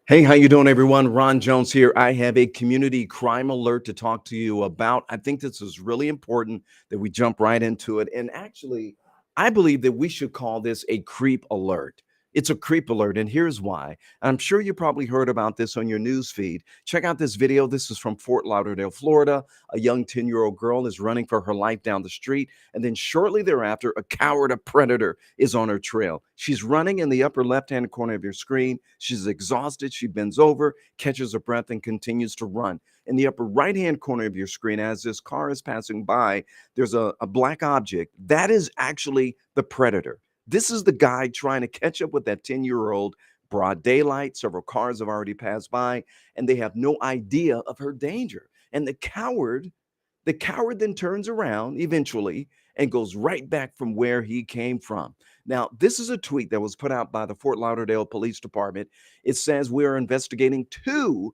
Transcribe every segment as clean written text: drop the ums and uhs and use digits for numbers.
Hey, how you doing, everyone? Ron Jones here. I have a community crime alert to talk to you about. I think this is really important that we jump right into it. And actually, I believe that we should call this a creep alert. It's a creep alert, and here's why. I'm sure you probably heard about this on your news feed. Check out this video. This is from Fort Lauderdale, Florida. A young 10-year-old girl is running for her life down the street, and then shortly thereafter, a coward, a predator, is on her trail. She's running in the upper left-hand corner of your screen. She's exhausted. She bends over, catches her breath, and continues to run. In the upper right-hand corner of your screen, as this car is passing by, there's a black object. That is actually the predator. This is the guy trying to catch up with that 10-year-old. Broad daylight, several cars have already passed by, and they have no idea of her danger. And the coward then turns around eventually and goes right back from where he came from. Now, this is a tweet that was put out by the Fort Lauderdale Police Department. It says we are investigating two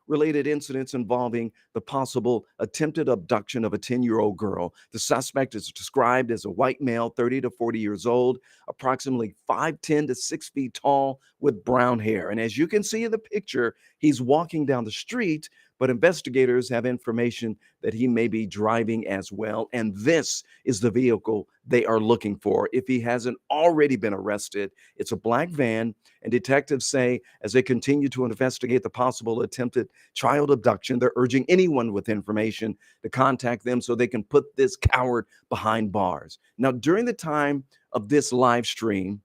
related incidents involving the possible attempted abduction of a 10-year-old girl. The suspect is described as a white male, 30 to 40 years old, approximately 5'10" to 6 feet tall, with brown hair. And as you can see in the picture, he's walking down the street, but investigators have information that he may be driving as well. And this is the vehicle they are looking for if he hasn't already been arrested. It's a black van, and detectives say as they continue to investigate the possible attempted child abduction, they're urging anyone with information to contact them so they can put this coward behind bars. Now, during the time of this live stream,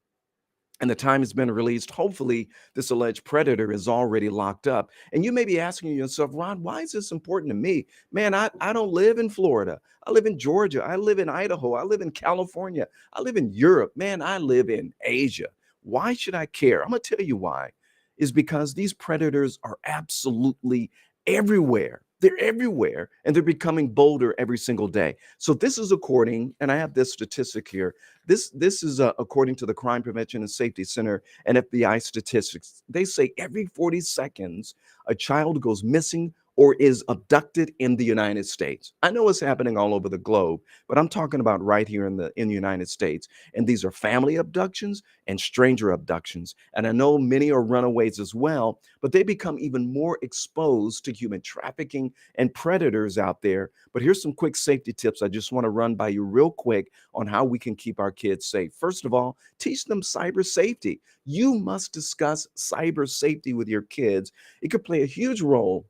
and the time has been released, hopefully this alleged predator is already locked up. And you may be asking yourself, Ron, why is this important to me? Man, I don't live in Florida. I live in Georgia. I live in Idaho. I live in California. I live in Europe. Man, I live in Asia. Why should I care? I'm going to tell you why. Is because these predators are absolutely everywhere. They're everywhere, and they're becoming bolder every single day. So this is according, and I have this statistic here. This is according to the Crime Prevention and Safety Center and FBI statistics. They say every 40 seconds a child goes missing or is abducted in the United States. I know it's happening all over the globe, but I'm talking about right here in the United States. And these are family abductions and stranger abductions. And I know many are runaways as well, but they become even more exposed to human trafficking and predators out there. But here's some quick safety tips I just want to run by you real quick on how we can keep our kids safe. First of all, teach them cyber safety. You must discuss cyber safety with your kids. It could play a huge role,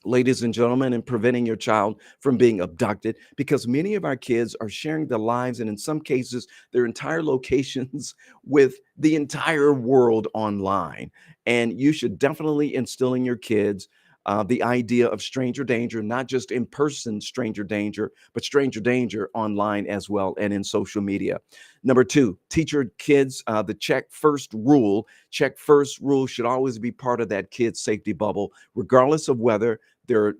ladies and gentlemen, in preventing your child from being abducted, because many of our kids are sharing their lives and, in some cases, their entire locations with the entire world online. And you should definitely instill in your kids the idea of stranger danger, not just in person stranger danger, but stranger danger online as well and in social media. Number two, teach your kids the check first rule. Check first rule should always be part of that kid's safety bubble, regardless of whether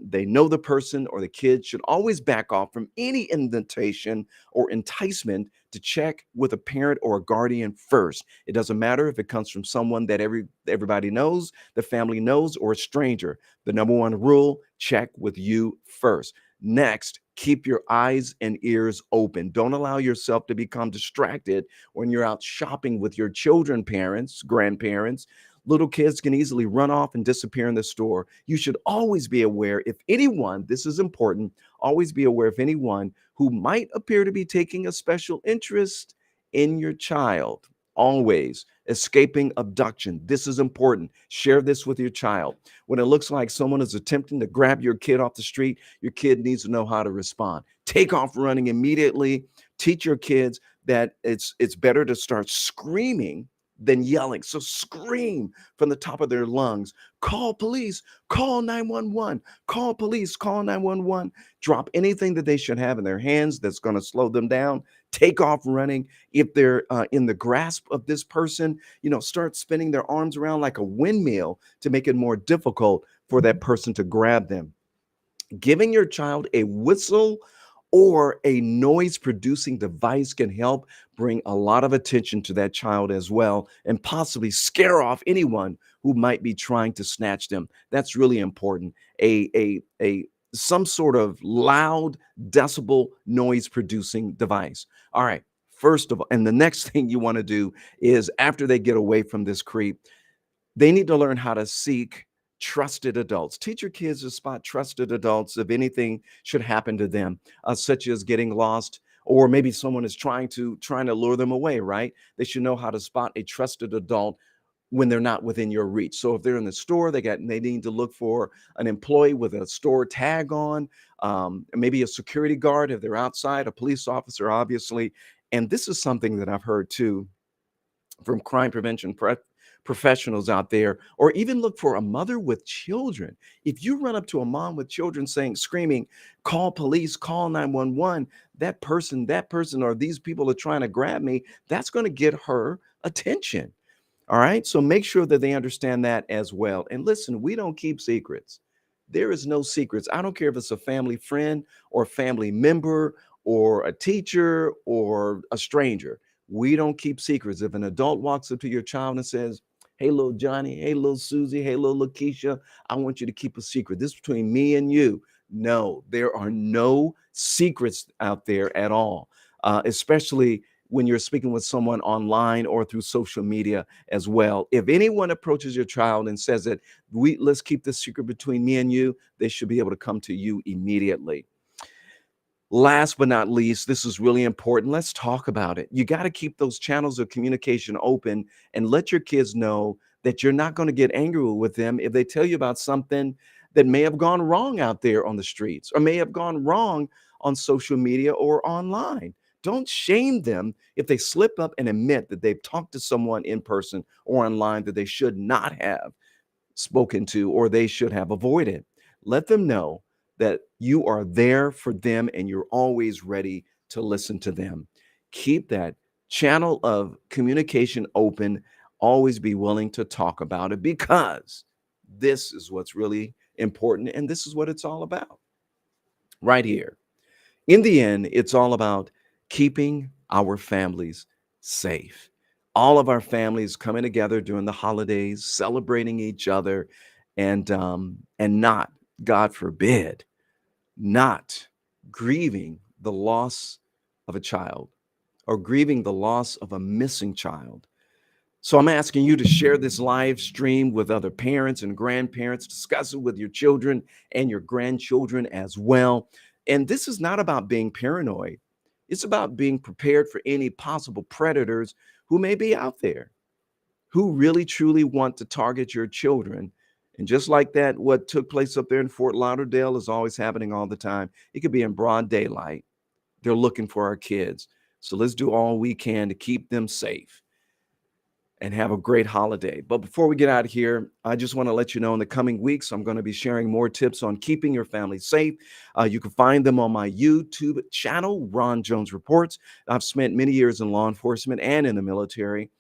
they know the person or the kid should always back off from any invitation or enticement to check with a parent or a guardian first. It doesn't matter if it comes from someone that everybody knows, the family knows, or a stranger. The number one rule: check with you first. Next, keep your eyes and ears open. Don't allow yourself to become distracted when you're out shopping with your children, parents, grandparents. Little kids can easily run off and disappear in the store. You should always be aware if anyone, this is important, always be aware if anyone who might appear to be taking a special interest in your child. Always escaping abduction. This is important. Share this with your child. When it looks like someone is attempting to grab your kid off the street, your kid needs to know how to respond. Take off running immediately. Teach your kids that it's better to start screaming than yelling. So scream from the top of their lungs. Call police, call 911, call police, call 911. Drop anything that they should have in their hands that's going to slow them down. Take off running. If they're in the grasp of this person, start spinning their arms around like a windmill to make it more difficult for that person to grab them. Giving your child a whistle or a noise producing device can help bring a lot of attention to that child as well, and possibly scare off anyone who might be trying to snatch them. That's really important. A some sort of loud decibel noise producing device. All right. First of all, and the next thing you want to do is, after they get away from this creep, They need to learn how to seek trusted adults. Teach your kids to spot trusted adults if anything should happen to them, such as getting lost, or maybe someone is trying to lure them away. Right? They should know how to spot a trusted adult when they're not within your reach. So if they're in the store, they need to look for an employee with a store tag on, maybe a security guard if they're outside, a police officer, obviously. And this is something that I've heard too from crime prevention professionals out there, or even look for a mother with children. If you run up to a mom with children saying, screaming, call police, call 911, that person, or these people are trying to grab me, that's going to get her attention. All right. So make sure that they understand that as well. And listen, we don't keep secrets. There is no secrets. I don't care if it's a family friend or family member or a teacher or a stranger. We don't keep secrets. If an adult walks up to your child and says, hey, little Johnny, hey, little Susie, hey, little Lakeisha, I want you to keep a secret. This is between me and you. No, there are no secrets out there at all, especially when you're speaking with someone online or through social media as well. If anyone approaches your child and says that let's keep this secret between me and you, they should be able to come to you immediately. Last but not least, this is really important. Let's talk about it. You got to keep those channels of communication open and let your kids know that you're not going to get angry with them if they tell you about something that may have gone wrong out there on the streets or may have gone wrong on social media or online. Don't shame them if they slip up and admit that they've talked to someone in person or online that they should not have spoken to or they should have avoided. Let them know that you are there for them and you're always ready to listen to them. Keep that channel of communication open. Always be willing to talk about it because this is what's really important and this is what it's all about right here. In the end, it's all about keeping our families safe. All of our families coming together during the holidays, celebrating each other, and not, God forbid, not grieving the loss of a child or grieving the loss of a missing child. So I'm asking you to share this live stream with other parents and grandparents, discuss it with your children and your grandchildren as well. And this is not about being paranoid. It's about being prepared for any possible predators who may be out there, who really truly want to target your children. And just like that, what took place up there in Fort Lauderdale is always happening all the time. It could be in broad daylight. They're looking for our kids. So let's do all we can to keep them safe and have a great holiday. But before we get out of here, I just want to let you know in the coming weeks, I'm going to be sharing more tips on keeping your family safe. You can find them on my YouTube channel, Ron Jones Reports. I've spent many years in law enforcement and in the military.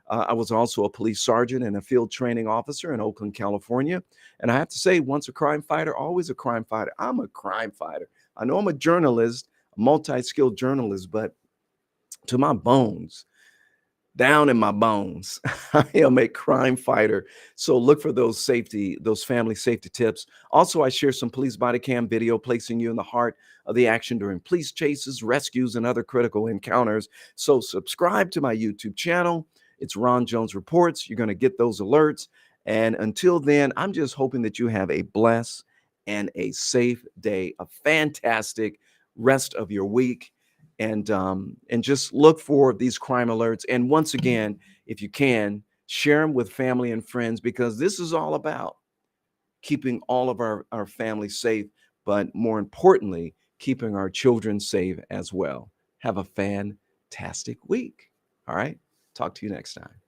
I was also a police sergeant and a field training officer in Oakland, California. And I have to say, once a crime fighter, always a crime fighter. I'm a crime fighter. I know I'm a journalist, a multi-skilled journalist, but to my bones, down in my bones, I am a crime fighter. So look for those family safety tips. Also, I share some police body cam video placing you in the heart of the action during police chases, rescues, and other critical encounters. So subscribe to my YouTube channel. It's Ron Jones Reports. You're going to get those alerts. And until then, I'm just hoping that you have a blessed and a safe day, a fantastic rest of your week, and just look for these crime alerts. And once again, if you can, share them with family and friends because this is all about keeping all of our families safe, but more importantly, keeping our children safe as well. Have a fantastic week. All right. Talk to you next time.